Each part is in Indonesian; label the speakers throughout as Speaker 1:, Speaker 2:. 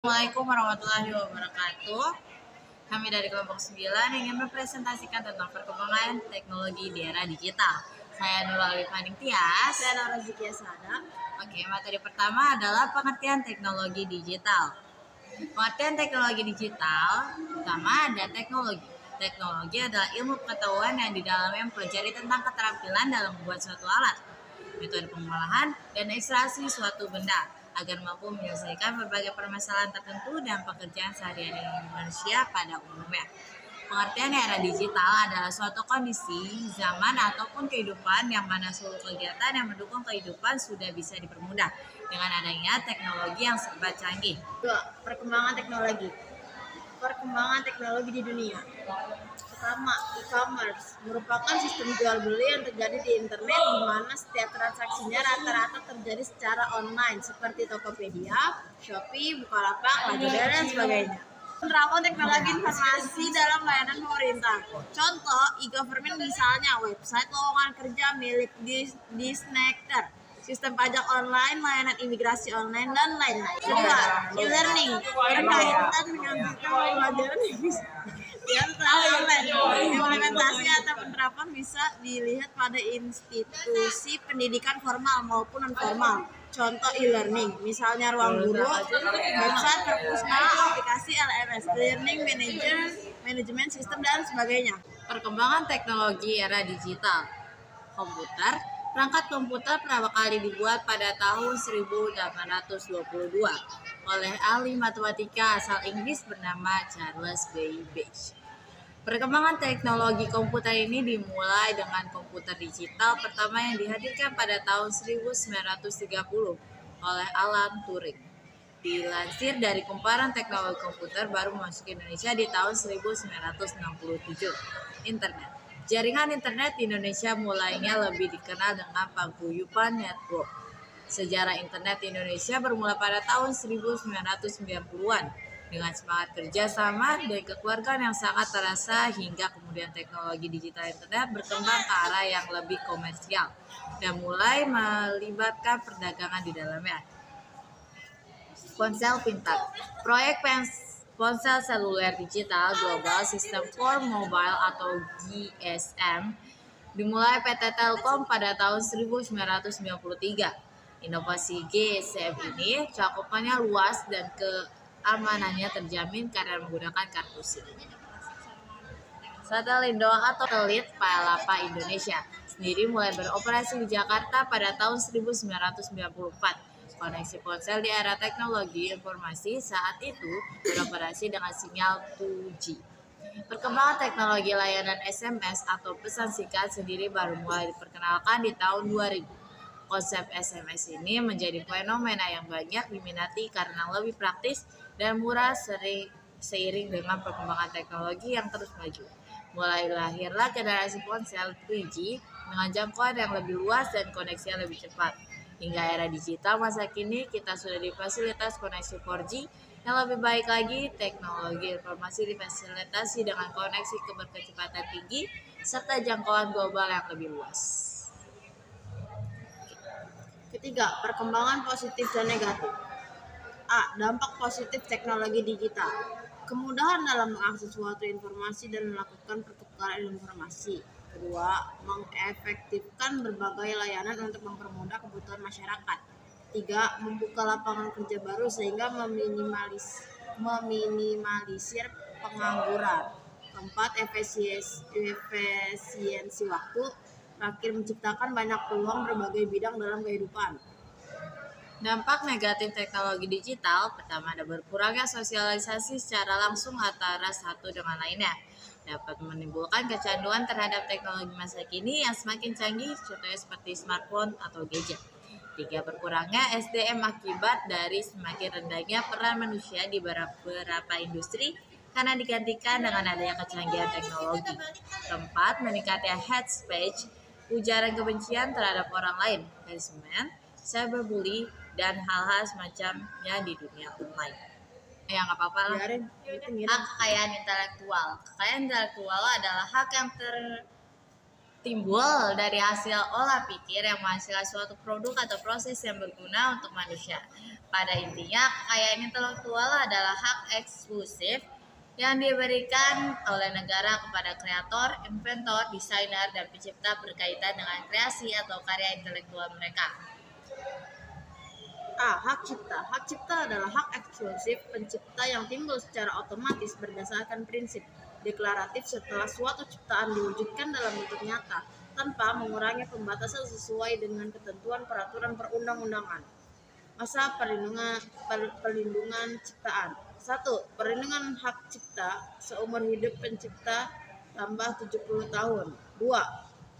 Speaker 1: Assalamualaikum warahmatullahi wabarakatuh. Kami dari kelompok 9 ingin mempresentasikan tentang perkembangan teknologi di era digital. Saya Nurul Alif Tias.
Speaker 2: Saya Nora Zikia Sada.
Speaker 1: Oke, materi pertama adalah pengertian teknologi digital. Pengertian teknologi digital, pertama ada teknologi. Teknologi adalah ilmu pengetahuan yang di dalamnya mempelajari tentang keterampilan dalam membuat suatu alat, metode pengolahan, dan ekstraksi suatu benda agar mampu menyelesaikan berbagai permasalahan tertentu dan pekerjaan sehari-hari manusia pada umumnya. Pengertian era digital adalah suatu kondisi, zaman, ataupun kehidupan yang mana seluruh kegiatan yang mendukung kehidupan sudah bisa dipermudah dengan adanya teknologi yang serba canggih.
Speaker 2: 2. Perkembangan teknologi. Perkembangan teknologi di dunia. Pertama, e-commerce merupakan sistem jual beli yang terjadi di internet di mana setiap transaksinya rata-rata terjadi secara online seperti Tokopedia, Shopee, Bukalapak, Lazada, dan sebagainya. Penerapan teknologi informasi dalam layanan pemerintah. Contoh, e-government misalnya website lowongan kerja milik Disnekter, sistem pajak online, layanan imigrasi online, dan lain-lain. Kedua, e-learning berkaitan dengan pembelajaran yang online. Implementasi atau penerapan bisa dilihat pada institusi pendidikan formal maupun non-formal. Contoh e-learning, misalnya ruang guru, website perpustakaan, aplikasi LMS, learning manager, manajemen sistem, dan sebagainya.
Speaker 1: Perkembangan teknologi era digital. Komputer. Perangkat komputer pertama kali dibuat pada tahun 1822 oleh ahli matematika asal Inggris bernama Charles Babbage. Perkembangan teknologi komputer ini dimulai dengan komputer digital pertama yang dihadirkan pada tahun 1930 oleh Alan Turing. Dilansir dari Kumparan Teknologi Komputer baru memasuki Indonesia di tahun 1967. Internet. Jaringan internet di Indonesia mulainya lebih dikenal dengan paguyuban network. Sejarah internet di Indonesia bermula pada tahun 1990-an. Dengan semangat kerjasama dan kekeluargaan yang sangat terasa hingga kemudian teknologi digital internet berkembang ke arah yang lebih komersial dan mulai melibatkan perdagangan di dalamnya. Ponsel pintar. Proyek ponsel seluler digital Global System for Mobile atau GSM dimulai PT Telkom pada tahun 1993. Inovasi GSM ini cakupannya luas dan keamanannya terjamin karena menggunakan kartu SIM. Satelindo atau satelit Palapa Indonesia sendiri mulai beroperasi di Jakarta pada tahun 1994. Koneksi ponsel di era teknologi informasi saat itu beroperasi dengan sinyal 2G. Perkembangan teknologi layanan SMS atau pesan singkat sendiri baru mulai diperkenalkan di tahun 2000. Konsep SMS ini menjadi fenomena yang banyak diminati karena lebih praktis dan murah seiring dengan perkembangan teknologi yang terus maju. Mulai lahirlah generasi ponsel 3G dengan jangkauan yang lebih luas dan koneksi yang lebih cepat. Hingga era digital masa kini kita sudah difasilitas koneksi 4G yang lebih baik lagi. Teknologi informasi difasilitasi dengan koneksi berkecepatan tinggi serta jangkauan global yang lebih luas.
Speaker 2: Ketiga, perkembangan positif dan negatif. A. Dampak positif teknologi digital. Kemudahan dalam mengakses suatu informasi dan melakukan pertukaran informasi. Kedua, mengefektifkan berbagai layanan untuk mempermudah kebutuhan masyarakat. Tiga, membuka lapangan kerja baru sehingga meminimalisir pengangguran. Keempat, efisiensi waktu. Terakhir, menciptakan banyak peluang berbagai bidang dalam kehidupan.
Speaker 1: Dampak negatif teknologi digital, pertama ada berkurangnya sosialisasi secara langsung antara satu dengan lainnya. Dapat menimbulkan kecanduan terhadap teknologi masa kini yang semakin canggih, contohnya seperti smartphone atau gadget. 3. Berkurangnya SDM akibat dari semakin rendahnya peran manusia di beberapa industri karena digantikan dengan adanya kecanggihan teknologi. 4. Meningkatnya hate speech, ujaran kebencian terhadap orang lain, harassment, cyberbully, dan hal-hal semacamnya di dunia online. Ya nggak apa-apa lah. Hak kekayaan intelektual. Kekayaan intelektual adalah hak yang timbul dari hasil olah pikir yang menghasilkan suatu produk atau proses yang berguna untuk manusia. Pada intinya, kekayaan intelektual adalah hak eksklusif yang diberikan oleh negara kepada kreator, inventor, desainer, dan pencipta berkaitan dengan kreasi atau karya intelektual mereka.
Speaker 2: A. Hak cipta. Hak cipta adalah hak eksklusif pencipta yang timbul secara otomatis berdasarkan prinsip deklaratif setelah suatu ciptaan diwujudkan dalam bentuk nyata tanpa mengurangi pembatasan sesuai dengan ketentuan peraturan perundang-undangan. Masa perlindungan ciptaan. 1. Perlindungan hak cipta seumur hidup pencipta tambah 70 tahun. 2.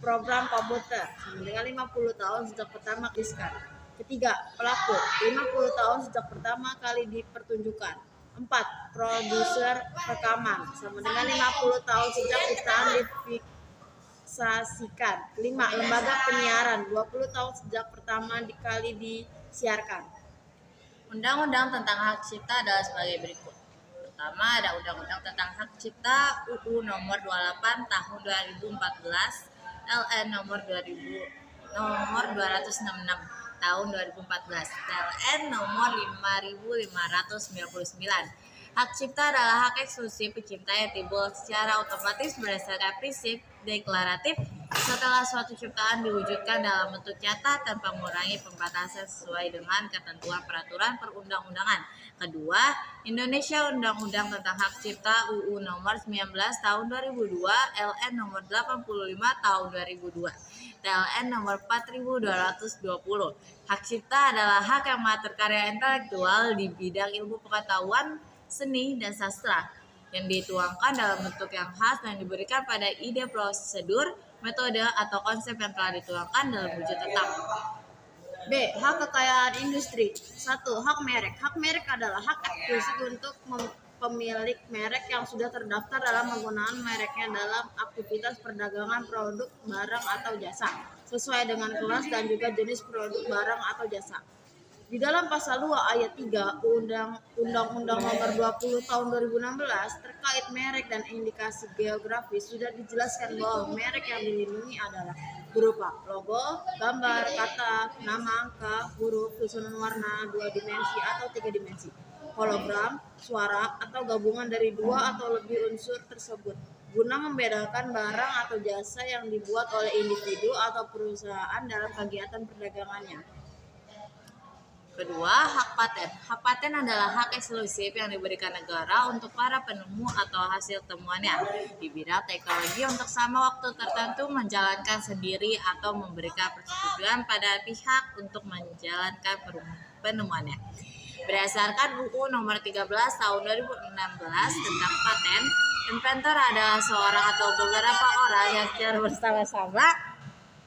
Speaker 2: Program komputer dengan 50 tahun sejak pertama diskan. Ketiga, pelaku 50 tahun sejak pertama kali dipertunjukkan. 4. Produser rekaman sama dengan 50 tahun sejak ciptaan difiksasikan. 5. Lembaga penyiaran 20 tahun sejak pertama kali disiarkan.
Speaker 1: Undang-undang tentang hak cipta adalah sebagai berikut. Pertama, ada Undang-Undang tentang Hak Cipta UU Nomor 28 Tahun 2014, LN Nomor 266 Tahun 2014, PLN Nomor 5599. Hak cipta adalah hak eksklusif pencipta yang timbul secara otomatis berdasarkan prinsip deklaratif setelah suatu ciptaan diwujudkan dalam bentuk nyata tanpa mengurangi pembatasan sesuai dengan ketentuan peraturan perundang-undangan. Kedua, Indonesia Undang-Undang tentang Hak Cipta UU Nomor 19 Tahun 2002, LN Nomor 85 Tahun 2002. TLN nomor 4220. Hak cipta adalah hak yang mengatur karya intelektual di bidang ilmu pengetahuan, seni, dan sastra yang dituangkan dalam bentuk yang khas dan diberikan pada ide, prosedur, metode, atau konsep yang telah dituangkan dalam wujud tetap.
Speaker 2: B. Hak kekayaan industri. 1. Hak merek. Hak merek adalah hak eksklusif untuk pemilik merek yang sudah terdaftar dalam penggunaan mereknya dalam aktivitas perdagangan produk, barang, atau jasa sesuai dengan kelas dan juga jenis produk, barang, atau jasa. Di dalam pasal 2 ayat 3 Undang-Undang Nomor 20 Tahun 2016 terkait merek dan indikasi geografis sudah dijelaskan bahwa merek yang dilindungi adalah berupa logo, gambar, kata, nama, angka, huruf, susunan warna, 2 dimensi atau 3 dimensi, hologram, suara, atau gabungan dari 2 atau lebih unsur tersebut guna membedakan barang atau jasa yang dibuat oleh individu atau perusahaan dalam kegiatan perdagangannya.
Speaker 1: Kedua, hak paten. Hak paten adalah hak eksklusif yang diberikan negara untuk para penemu atau hasil temuannya di bidang teknologi untuk sama waktu tertentu menjalankan sendiri atau memberikan persetujuan pada pihak untuk menjalankan penemuannya. Berdasarkan UU Nomor 13 Tahun 2016 tentang paten, inventor adalah seorang atau beberapa orang yang secara bersama-sama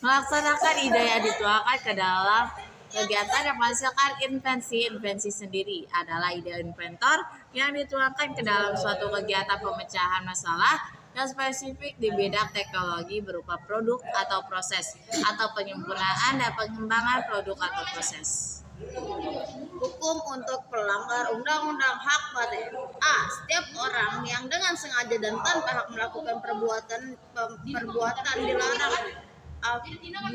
Speaker 1: melaksanakan ide yang dituangkan ke dalam kegiatan yang menghasilkan invensi sendiri adalah ide inventor yang dituangkan ke dalam suatu kegiatan pemecahan masalah yang spesifik di bidang teknologi berupa produk atau proses atau penyempurnaan dan pengembangan produk atau proses.
Speaker 2: Hukum untuk pelanggar undang-undang hak paten. A. Setiap orang yang dengan sengaja dan tanpa hak melakukan perbuatan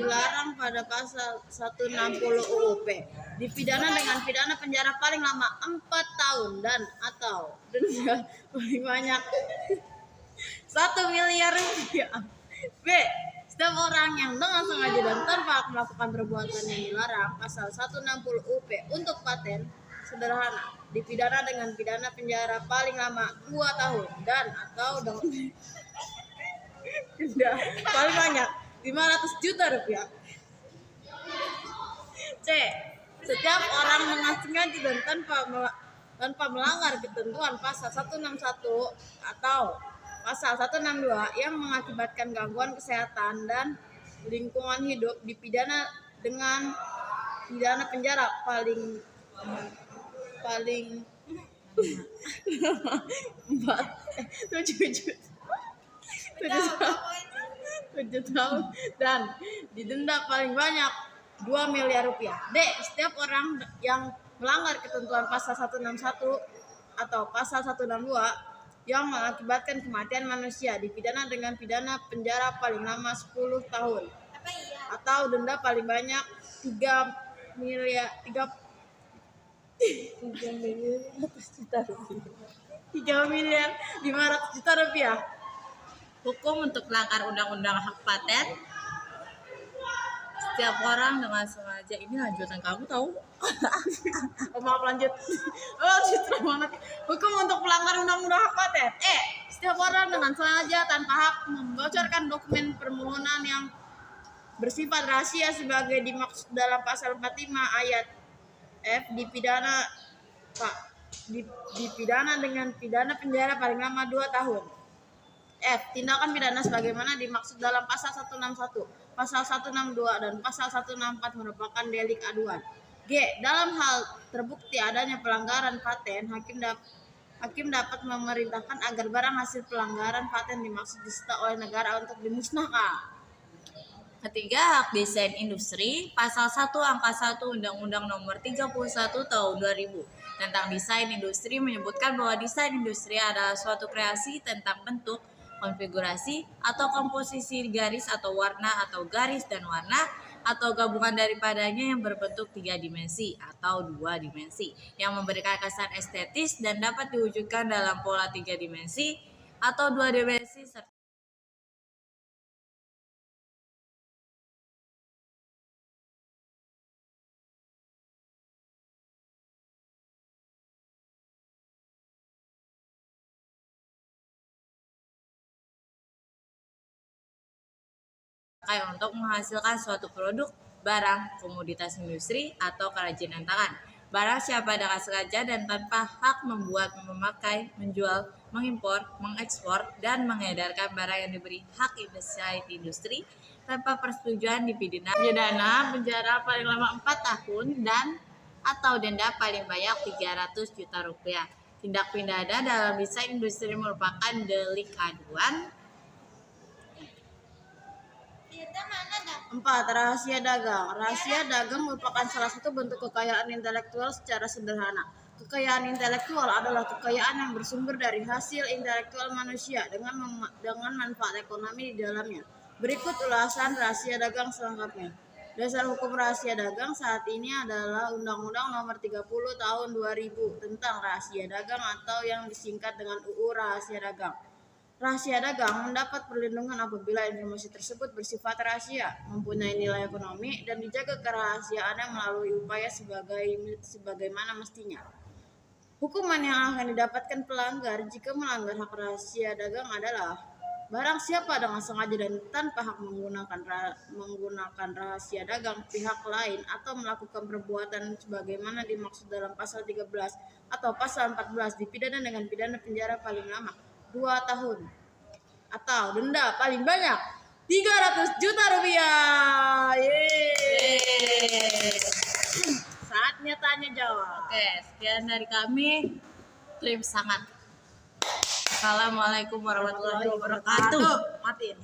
Speaker 2: dilarang pada pasal 160 UUP dipidana dengan pidana penjara paling lama 4 tahun dan atau denda paling banyak 1 miliar rupiah. B. Setiap orang yang dengan sengaja dan tanpa melakukan perbuatan yang dilarang pasal 160 UP untuk paten sederhana dipidana dengan pidana penjara paling lama 2 tahun dan atau dengan denda paling banyak 500 juta rupiah. C. Setiap orang dengan sengaja dan tanpa melanggar ketentuan pasal 161 atau pasal 162 yang mengakibatkan gangguan kesehatan dan lingkungan hidup dipidana dengan pidana penjara paling 7 tahun dan didenda paling banyak 2 miliar rupiah. D. Setiap orang yang melanggar ketentuan pasal 161 atau pasal 162 yang mengakibatkan kematian manusia dipidana dengan pidana penjara paling lama 10 tahun atau denda paling banyak 3 miliar 3.500.000.000 rupiah.
Speaker 1: Hukum untuk pelanggar undang-undang hak paten. Setiap orang dengan sengaja, ini lanjutan kamu tahu?
Speaker 2: Oh, maaf lanjut. Oh, citra banget. Hukum untuk pelanggar undang-undang hak paten. Setiap orang dengan sengaja tanpa hak membocorkan dokumen permohonan yang bersifat rahasia sebagai dimaksud dalam pasal 45 ayat F dipidana dengan pidana penjara paling lama 2 tahun. F. Tindakan pidana sebagaimana dimaksud dalam pasal 161, pasal 162 dan pasal 164 merupakan delik aduan. G. Dalam hal terbukti adanya pelanggaran paten, hakim dapat memerintahkan agar barang hasil pelanggaran paten dimaksud disita oleh negara untuk dimusnahkan.
Speaker 1: Ketiga, hak desain industri. Pasal 1 angka 1 Undang-Undang Nomor 31 Tahun 2000 tentang desain industri menyebutkan bahwa desain industri adalah suatu kreasi tentang bentuk, konfigurasi, atau komposisi garis atau warna atau garis dan warna atau gabungan daripadanya yang berbentuk 3 dimensi atau 2 dimensi yang memberikan kesan estetis dan dapat diwujudkan dalam pola 3 dimensi atau 2 dimensi serta untuk menghasilkan suatu produk, barang, komoditas industri, atau kerajinan tangan. Barang siapa dengan sengaja dan tanpa hak membuat, memakai, menjual, mengimpor, mengekspor, dan mengedarkan barang yang diberi hak desain industri tanpa persetujuan dipidana penjara paling lama 4 tahun dan atau denda paling banyak 300 juta rupiah. Tindak pidana dalam desain industri merupakan delik aduan. 4. Rahasia dagang. Rahasia dagang merupakan salah satu bentuk kekayaan intelektual secara sederhana. Kekayaan intelektual adalah kekayaan yang bersumber dari hasil intelektual manusia dengan manfaat ekonomi di dalamnya. Berikut ulasan rahasia dagang selengkapnya. Dasar hukum rahasia dagang saat ini adalah Undang-Undang Nomor 30 Tahun 2000 tentang rahasia dagang atau yang disingkat dengan UU Rahasia Dagang. Rahasia dagang mendapat perlindungan apabila informasi tersebut bersifat rahasia, mempunyai nilai ekonomi, dan dijaga kerahasiaannya melalui upaya sebagaimana mestinya. Hukuman yang akan didapatkan pelanggar jika melanggar hak rahasia dagang adalah barang siapa dengan sengaja dan tanpa hak menggunakan rahasia dagang pihak lain atau melakukan perbuatan sebagaimana dimaksud dalam pasal 13 atau pasal 14 dipidana dengan pidana penjara paling lama 2 tahun atau denda paling banyak 300 juta rupiah. Saatnya tanya jawab. Oke, sekian dari kami. Tim sangat. Assalamualaikum warahmatullahi wabarakatuh.
Speaker 2: Matiin.